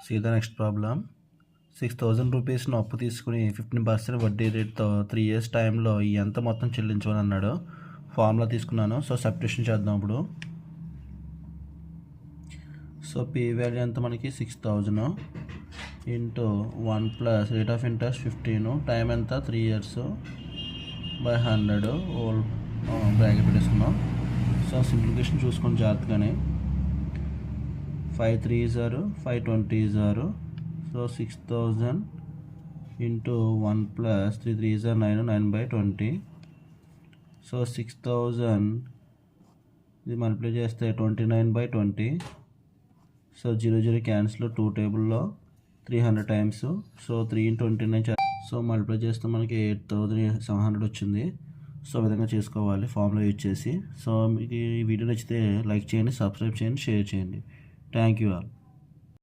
See the next problem. 6,000 రూపీస్ను అప్పు తీసుకుని 15% వడ్డీ రేట్తో 3 years టైంలో ఎంత మొత్తం చెల్లించమని అన్నాడు. ఫార్ములా తీసుకున్నాను. సో సబ్స్టిట్యూషన్ చేద్దాం ఇప్పుడు. సో పీ వాల్యూ ఎంత మనకి 6,000 into 1 plus rate of interest 15, time ఎంత 3 years బై 100 హోల్ బ్రాకెట్ పెట్టేసుకున్నాం. సో సింప్లిఫికేషన్ చూసుకొని జాగ్రత్తగానే 5 3s are 5 20s are, so 6,000 into 1 plus 3 3s are 9, 9 by 20. So 6,000 ఇది మల్టిప్లై చేస్తే 29 by 20. సో 0 0 క్యాన్సిల్ 2 టేబుల్లో 300 times. So 3 into 29 so multiply చేస్తే మనకి 8,700 వచ్చింది. సో విధంగా చేసుకోవాలి ఫార్ములా యూజ్ చేసి. సో మీకు ఈ వీడియో నచ్చితే లైక్ చేయండి, సబ్స్క్రైబ్ చేయండి, షేర్ చేయండి. Thank you all.